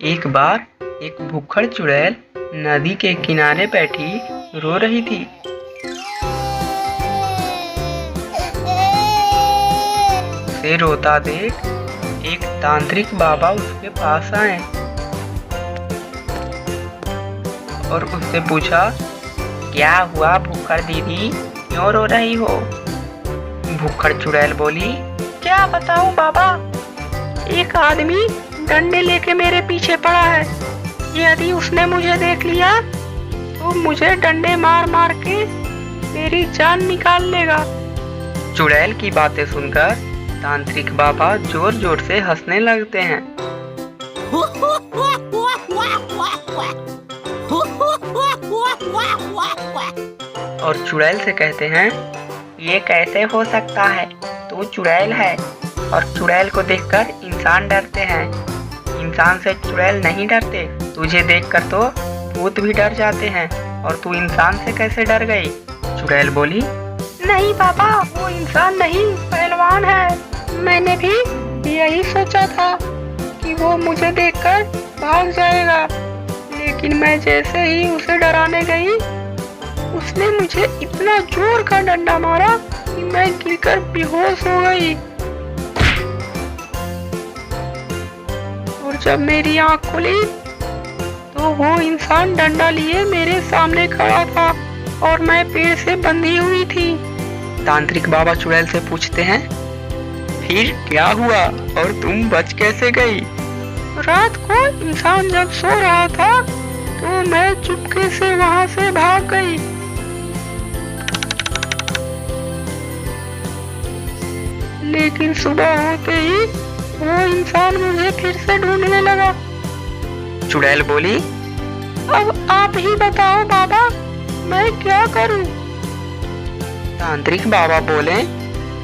एक बार एक भूखड़ चुड़ैल नदी के किनारे बैठी रो रही थी। उसे रोता देख एक तांत्रिक बाबा उसके पास आए और उससे पूछा, क्या हुआ भूखड़ दीदी, क्यों रो रही हो? भूखड़ चुड़ैल बोली, क्या बताऊं बाबा, एक आदमी डंडे लेके मेरे पीछे पड़ा है। यदि उसने मुझे देख लिया तो मुझे डंडे मार मार के मेरी जान निकाल लेगा। चुड़ैल की बातें सुनकर तांत्रिक बाबा जोर जोर से हंसने लगते हैं और चुड़ैल से कहते हैं, ये कैसे हो सकता है? तू चुड़ैल है और चुड़ैल को देखकर इंसान डरते हैं। इंसान से चुड़ैल नहीं डरते। तुझे देखकर तो भूत भी डर जाते हैं और तू इंसान से कैसे डर गई? चुड़ैल बोली, नहीं बाबा, वो इंसान नहीं, पहलवान है। मैंने भी यही सोचा था कि वो मुझे देखकर भाग जाएगा, लेकिन मैं जैसे ही उसे डराने गई, उसने मुझे इतना जोर का डंडा मारा कि मैं गिरकर बेहोश हो गई। और जब मेरी आंख खुली तो वो इंसान डंडा लिए मेरे सामने खड़ा था और मैं पेड़ से बंधी हुई थी। तांत्रिक बाबा चुड़ैल से पूछते हैं, फिर क्या हुआ और तुम बच कैसे गई? रात को इंसान जब सो रहा था तो मैं चुपके से वहां से भाग गई। लेकिन सुबह होते ही वो इंसान मुझे फिर से ढूंढने लगा। चुड़ैल बोली, अब आप ही बताओ बाबा, मैं क्या करूं? तांत्रिक बाबा बोले,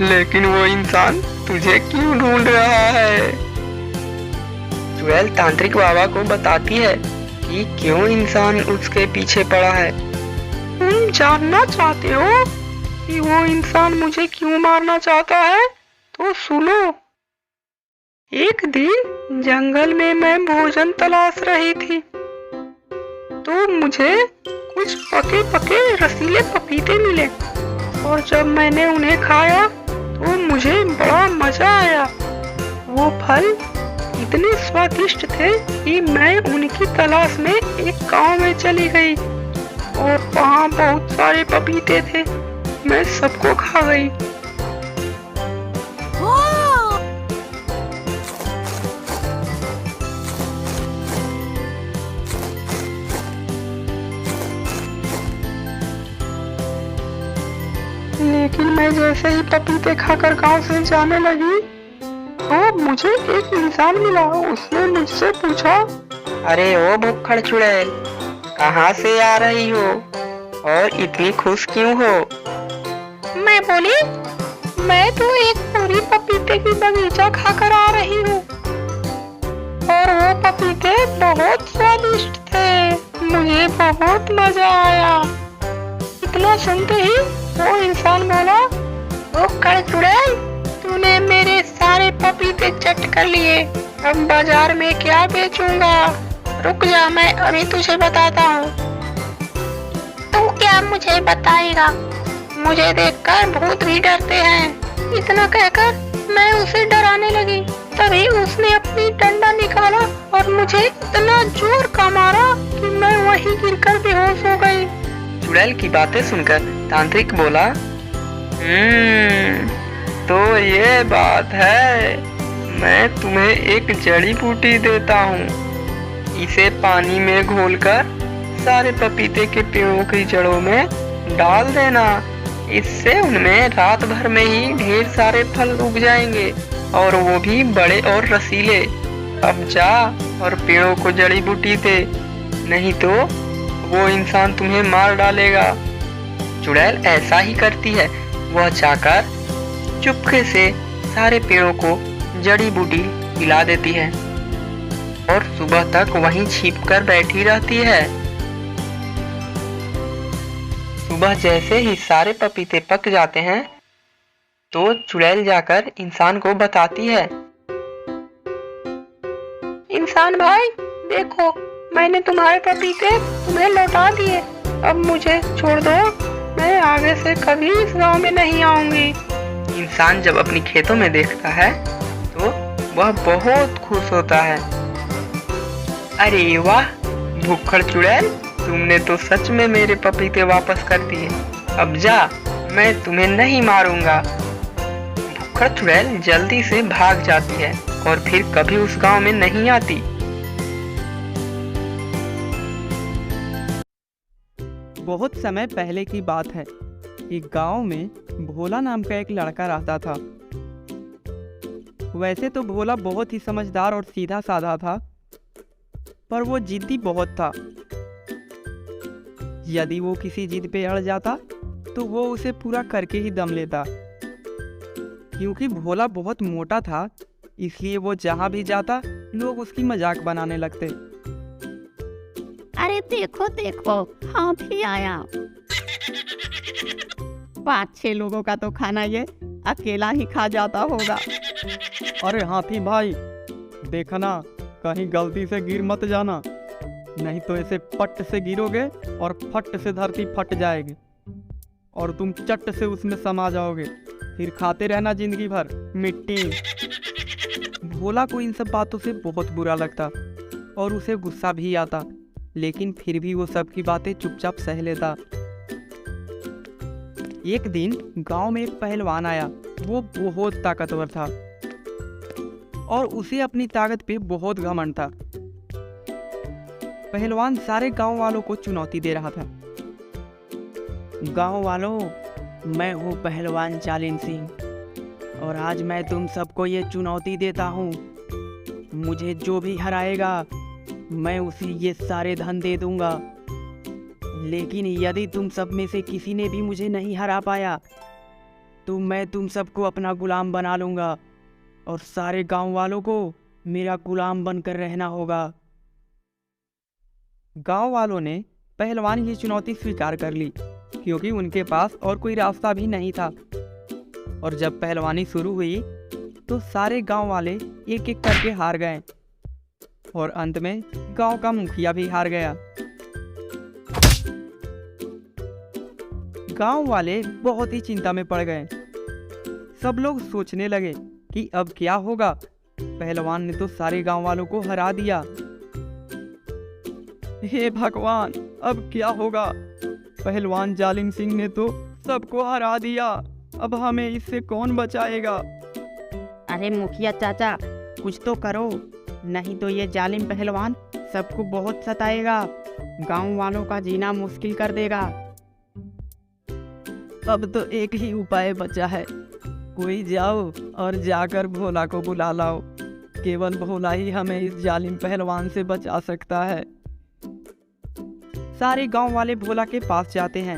लेकिन वो इंसान तुझे क्यों ढूंढ रहा है? चुड़ैल तांत्रिक बाबा को बताती है कि क्यों इंसान उसके पीछे पड़ा है। तुम जानना चाहते हो कि वो इंसान मुझे क्यों मारना चाहता है? तो सुनो। एक दिन जंगल में मैं भोजन तलाश रही थी तो मुझे कुछ पके पके रसीले पपीते मिले और जब मैंने उन्हें खाया तो मुझे बड़ा मजा आया। वो फल इतने स्वादिष्ट थे कि मैं उनकी तलाश में एक गांव में चली गई और वहाँ बहुत सारे पपीते थे। मैं सबको खा गई। लेकिन मैं जैसे ही पपीते खाकर गांव से जाने लगी तो मुझे एक इंसान मिला। उसने मुझसे पूछा, अरे ओ भूखड़ चुड़ैल, कहाँ से आ रही हो और इतनी खुश क्यों हो? मैं बोली, मैं तो एक पूरी पपीते की बगीचा खाकर आ रही हूँ और वो पपीते बहुत स्वादिष्ट थे। मुझे बहुत मजा आया। इतना सुनते ही वो इंसान बोला, भूखड़ चुड़ैल, तूने मेरे सारे पपीते चट कर लिए। अब बाजार में क्या बेचूंगा? रुक जा, मैं अभी तुझे बताता हूँ। तू क्या मुझे बताएगा? मुझे देखकर भूत भी डरते हैं। इतना कहकर मैं उसे डराने लगी। तभी उसने अपनी डंडा निकाला और मुझे इतना जोर का मारा कि मैं वहीं गिरकर बेहोश हो गई। चुड़ैल की बातें सुनकर तांत्रिक बोला, तो ये बात है। मैं तुम्हें एक जड़ी बूटी देता हूँ। इसे पानी में घोलकर सारे पपीते के पेड़ों की जड़ों में डाल देना। इससे उनमें रात भर में ही ढेर सारे फल उग जाएंगे और वो भी बड़े और रसीले। अब जा और पेड़ों को जड़ी बूटी दे, नहीं तो वो इंसान तुम्हें मार डालेगा। चुड़ैल ऐसा ही करती है। वह जाकर चुपके से सारे पेड़ों को जड़ी बूटी पिला देती है और सुबह तक वहीं छिपकर बैठी रहती है। सुबह जैसे ही सारे पपीते पक जाते हैं तो चुड़ैल जाकर इंसान को बताती है, इंसान भाई, देखो, मैंने तुम्हारे पपीते तुम्हें लौटा दिए। अब मुझे छोड़ दो, मैं आगे से कभी इस गांव में नहीं आऊंगी। इंसान जब अपनी खेतों में देखता है तो वह बहुत खुश होता है। अरे वाह भुक्खड़ चुड़ैल, तुमने तो सच में मेरे पपीते वापस कर दिए। अब जा, मैं तुम्हें नहीं मारूंगा। भुक्खड़ चुड़ैल जल्दी से भाग जाती है और फिर कभी उस गांव में नहीं आती। बहुत समय पहले की बात है। एक गांव में भोला नाम का एक लड़का रहता था। वैसे तो भोला बहुत ही समझदार और सीधा साधा था, पर वो जिद्दी बहुत था। यदि वो किसी जिद पे अड़ जाता तो वो उसे पूरा करके ही दम लेता। क्योंकि भोला बहुत मोटा था, इसलिए वो जहाँ भी जाता लोग उसकी मजाक बनाने लगते। अरे देखो देखो, हाथी आया। 5-6 लोगों का तो खाना ये अकेला ही खा जाता होगा। अरे हाथी भाई, देखना कहीं गलती से गिर मत जाना, नहीं तो ऐसे पट से गिरोगे और फट से धरती फट जाएगी और तुम चट से उसमें समा जाओगे। फिर खाते रहना जिंदगी भर मिट्टी। भोला को इन सब बातों से बहुत बुरा लगता और उसे गुस्सा भी आता, लेकिन फिर भी वो सबकी बातें चुपचाप सह लेता। एक दिन गांव में एक पहलवान आया। वो बहुत ताकतवर था और उसे अपनी ताकत पे बहुत घमंड था। पहलवान सारे गांव वालों को चुनौती दे रहा था। गांव वालों, मैं हूँ पहलवान जालिम सिंह और आज मैं तुम सबको ये चुनौती देता हूँ। मुझे जो भी हराएगा मैं उसे ये सारे धन दे दूंगा। लेकिन यदि तुम सब में से किसी ने भी मुझे नहीं हरा पाया तो मैं तुम सबको अपना गुलाम बना लूंगा और सारे गांव वालों को मेरा गुलाम बनकर रहना होगा। गांव वालों ने पहलवान की चुनौती स्वीकार कर ली, क्योंकि उनके पास और कोई रास्ता भी नहीं था। और जब पहलवानी शुरू हुई तो सारे गांव वाले एक एक करके हार गए और अंत में गांव का मुखिया भी हार गया। गांव वाले बहुत ही चिंता में पड़ गए। सब लोग सोचने लगे कि अब क्या होगा। पहलवान ने तो सारे गांव वालों को हरा दिया। हे भगवान, अब क्या होगा? पहलवान जालिम सिंह ने तो सबको हरा दिया। अब हमें इससे कौन बचाएगा? अरे मुखिया चाचा, कुछ तो करो, नहीं तो ये जालिम पहलवान सबको बहुत सताएगा, गांव वालों का जीना मुश्किल कर देगा। अब तो एक ही उपाय बचा है। कोई जाओ और जाकर भोला को बुला लाओ। केवल भोला ही हमें इस जालिम पहलवान से बचा सकता है। सारे गांव वाले भोला के पास जाते हैं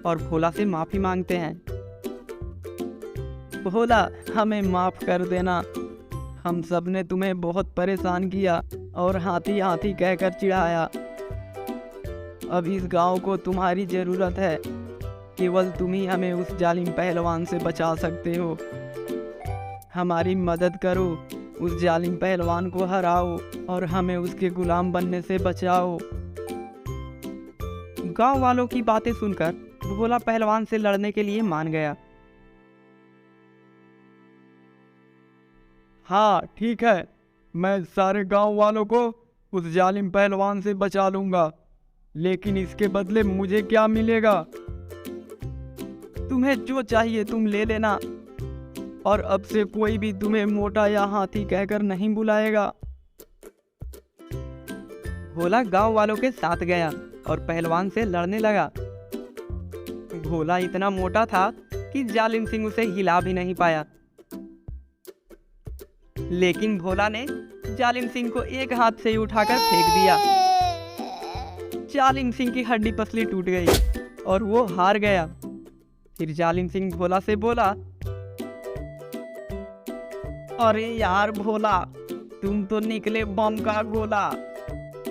और भोला से माफी मांगते हैं। भोला, हमें माफ कर देना। हम सब ने तुम्हें बहुत परेशान किया और हाथी हाथी कहकर चिढ़ाया। अब इस गांव को तुम्हारी जरूरत है। केवल तुम ही हमें उस जालिम पहलवान से बचा सकते हो। हमारी मदद करो, उस जालिम पहलवान को हराओ और हमें उसके गुलाम बनने से बचाओ। गांव वालों की बातें सुनकर भोला पहलवान से लड़ने के लिए मान गया। हाँ ठीक है, मैं सारे गांव वालों को उस जालिम पहलवान से बचा लूंगा, लेकिन इसके बदले मुझे क्या मिलेगा? तुम्हें जो चाहिए तुम ले लेना और अब से कोई भी तुम्हें मोटा या हाथी कहकर नहीं बुलाएगा। भोला गांव वालों के साथ गया और पहलवान से लड़ने लगा। भोला इतना मोटा था कि जालिम सिंह उसे हिला भी नहीं पाया। लेकिन भोला ने जालिम सिंह को एक हाथ से ही उठाकर फेंक दिया। जालिम सिंह की हड्डी पसली टूट गई और वो हार गया। फिर जालिम सिंह भोला से बोला, अरे यार भोला, तुम तो निकले बम का गोला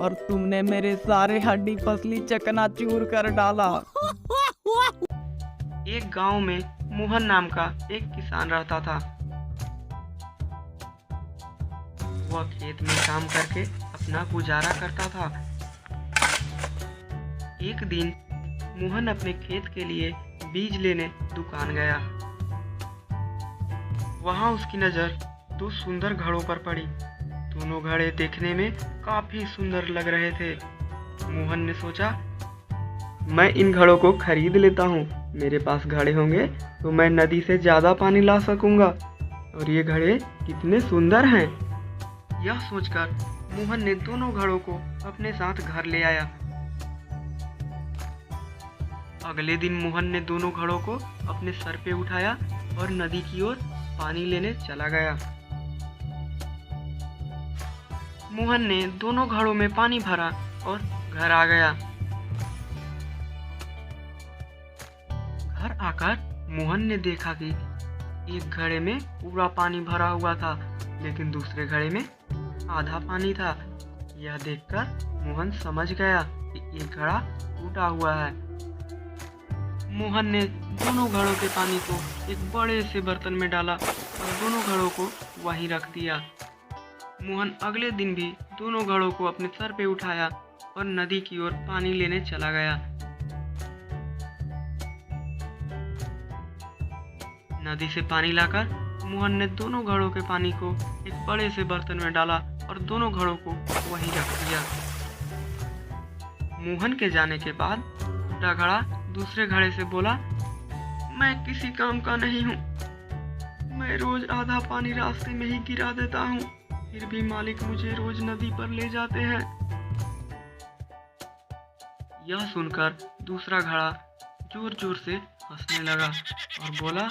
और तुमने मेरे सारे हड्डी पसली चकनाचूर कर डाला। एक गांव में मोहन नाम का एक किसान रहता था। वह खेत में काम करके अपना गुजारा करता था। एक दिन मोहन अपने खेत के लिए बीज लेने दुकान गया। वहां उसकी नजर दो सुंदर घड़ों पर पड़ी। दोनों घड़े देखने में काफी सुंदर लग रहे थे। मोहन ने सोचा, मैं इन घड़ों को खरीद लेता हूँ। मेरे पास घड़े होंगे तो मैं नदी से ज्यादा पानी ला सकूंगा। और ये घड़े कितने सुंदर हैं। यह सोचकर मोहन ने दोनों घड़ों को अपने साथ घर ले आया। अगले दिन मोहन ने दोनों घड़ों को अपने सर पे उठाया और नदी की ओर पानी लेने चला गया। मोहन ने दोनों घड़ों में पानी भरा और घर आ गया। घर आकर मोहन ने देखा कि एक घड़े में पूरा पानी भरा हुआ था, लेकिन दूसरे घड़े में आधा पानी था। यह देखकर मोहन समझ गया कि एक घड़ा टूटा हुआ है। मोहन ने दोनों घड़ों के पानी को एक बड़े से बर्तन में डाला और दोनों घड़ों को वहीं रख दिया। मोहन अगले दिन भी दोनों घड़ों को अपने सर पे उठाया और नदी की ओर पानी लेने चला गया। नदी से पानी लाकर मोहन ने दोनों घड़ों के पानी को एक बड़े से बर्तन में डाला और दोनों घड़ों को वहीं रख दिया। मोहन के जाने के बाद टूटा घड़ा दूसरे घड़े से बोला, मैं किसी काम का नहीं हूँ। मैं रोज आधा पानी रास्ते में ही गिरा देता हूँ, फिर भी मालिक मुझे रोज नदी पर ले जाते हैं। यह सुनकर दूसरा घड़ा जोर जोर से हंसने लगा और बोला,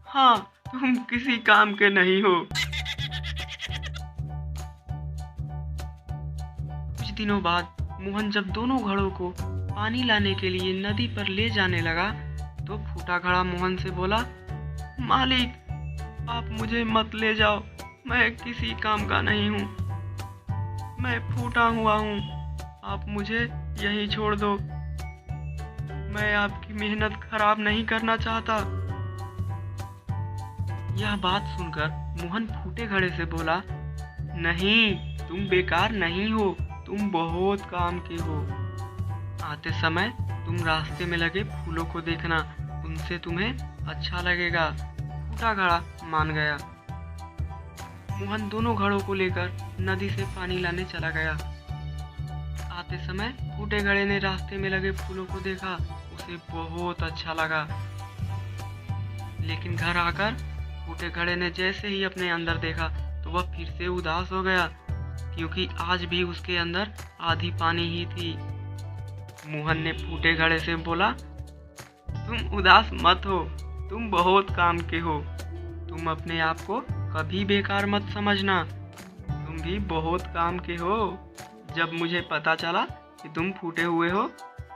हाँ, तुम किसी काम के नहीं हो। कुछ दिनों बाद मोहन जब दोनों घड़ों को पानी लाने के लिए नदी पर ले जाने लगा तो फूटा घड़ा मोहन से बोला, मालिक, आप मुझे मत ले जाओ। मैं किसी काम का नहीं हूँ। मैं फूटा हुआ हूँ। आप मुझे यहीं छोड़ दो। मैं आपकी मेहनत खराब नहीं करना चाहता। यह बात सुनकर मोहन फूटे घड़े से बोला, नहीं, तुम बेकार नहीं हो। तुम बहुत काम के हो। आते समय तुम रास्ते में लगे फूलों को देखना, उनसे तुम्हें अच्छा लगेगा। फूटा घड़ा मान गया। मोहन दोनों घड़ों को लेकर नदी से पानी लाने चला गया। आते समय फूटे घड़े ने रास्ते में लगे फूलों को देखा। उसे बहुत अच्छा लगा। लेकिन घर आकर फूटे घड़े ने जैसे ही अपने अंदर देखा तो वह फिर से उदास हो गया, क्योंकि आज भी उसके अंदर आधी पानी ही थी। मोहन ने फूटे घड़े से बोला, तुम उदास मत हो। तुम बहुत काम के हो। तुम अपने आप को कभी बेकार मत समझना। तुम भी बहुत काम के हो। जब मुझे पता चला कि तुम फूटे हुए हो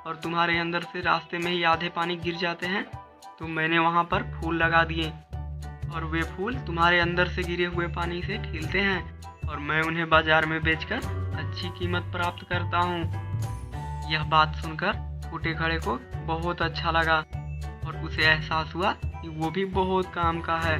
और तुम्हारे अंदर से रास्ते में ही आधे पानी गिर जाते हैं, तो मैंने वहाँ पर फूल लगा दिए और वे फूल तुम्हारे अंदर से गिरे हुए पानी से खिलते हैं और मैं उन्हें बाजार में बेचकर अच्छी कीमत प्राप्त करता हूँ। यह बात सुनकर फूटे घड़े को बहुत अच्छा लगा और उसे एहसास हुआ कि वो भी बहुत काम का है।